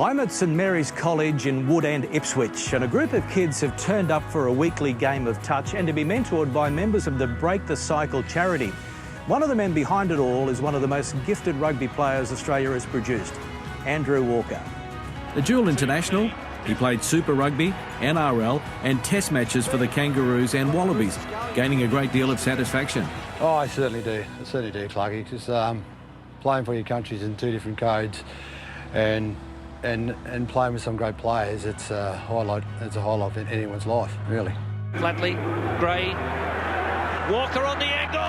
I'm at St Mary's College in Wood End, Ipswich, and a group of kids have turned up for a weekly game of touch and to be mentored by members of the Break the Cycle charity. One of the men behind it all is one of the most gifted rugby players Australia has produced, Andrew Walker. A dual international, he played Super Rugby, NRL and Test matches for the Kangaroos and Wallabies, gaining a great deal of satisfaction. Oh, I certainly do. I certainly do, Clarkie, because playing for your country's in two different codes and playing with some great players, it's a highlight in anyone's life, really. Flatley, Gray, Walker on the angle!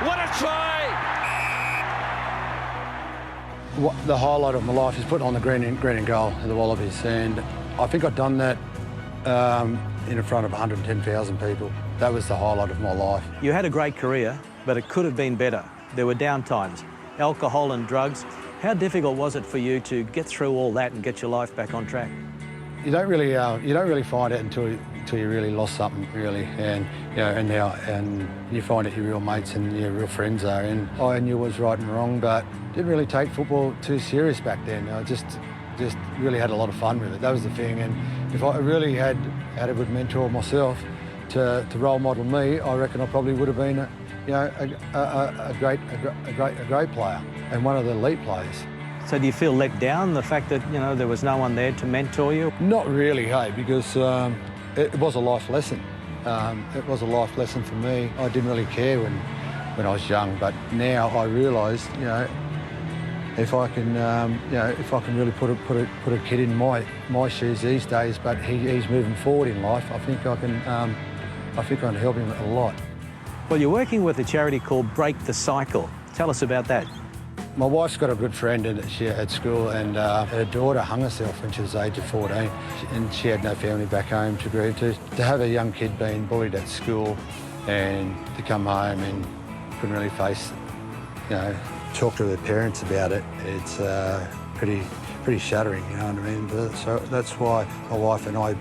What a try! The highlight of my life is putting on the green and goal of the Wallabies, and I think I've done that in front of 110,000 people. That was the highlight of my life. You had a great career, but it could have been better. There were down times, alcohol and drugs. How difficult was it for you to get through all that and get your life back on track? You don't really find it until you really lost something, really, and you find out your real mates and your real friends are. And I knew what was right and wrong, but didn't really take football too serious back then. I just really had a lot of fun with it. That was the thing. And if I really had a good mentor myself to role model me, I reckon I probably would have been a great player and one of the elite players. So do you feel let down, the fact that, there was no one there to mentor you? Not really, hey, because it was a life lesson. It was a life lesson for me. I didn't really care when I was young, but now I realise, if I can, if I can really put a kid in my shoes these days, but he's moving forward in life, I think I can help him a lot. Well, you're working with a charity called Break the Cycle. Tell us about that. My wife's got a good friend at school, and her daughter hung herself when she was the age of 14, and she had no family back home to grieve to. To have a young kid being bullied at school and to come home and couldn't really face, talk to their parents about it, it's pretty shattering, you know what I mean? So that's why my wife and I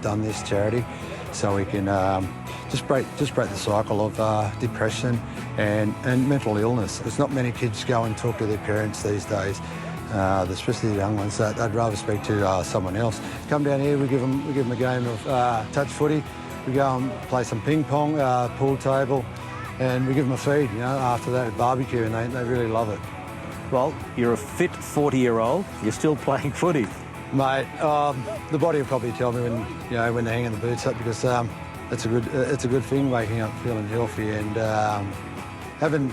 done this charity, so we can just break the cycle of depression and mental illness. There's not many kids go and talk to their parents these days, especially the young ones. They'd rather speak to someone else. Come down here, we give them a game of touch footy. We go and play some ping pong, pool table, and we give them a feed. After that, a barbecue, and they really love it. Well, you're a fit 40-year-old. You're still playing footy, mate. The body will probably tell me when they're hanging the boots up, because it's a good thing, waking up feeling healthy and having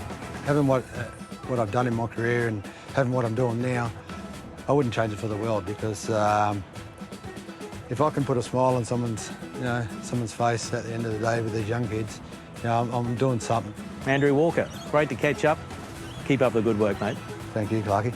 what I've done in my career and having what I'm doing now. I wouldn't change it for the world, because if I can put a smile on someone's face at the end of the day with these young kids, I'm doing something. Andrew Walker, great to catch up. Keep up the good work, mate. Thank you, Clarkie.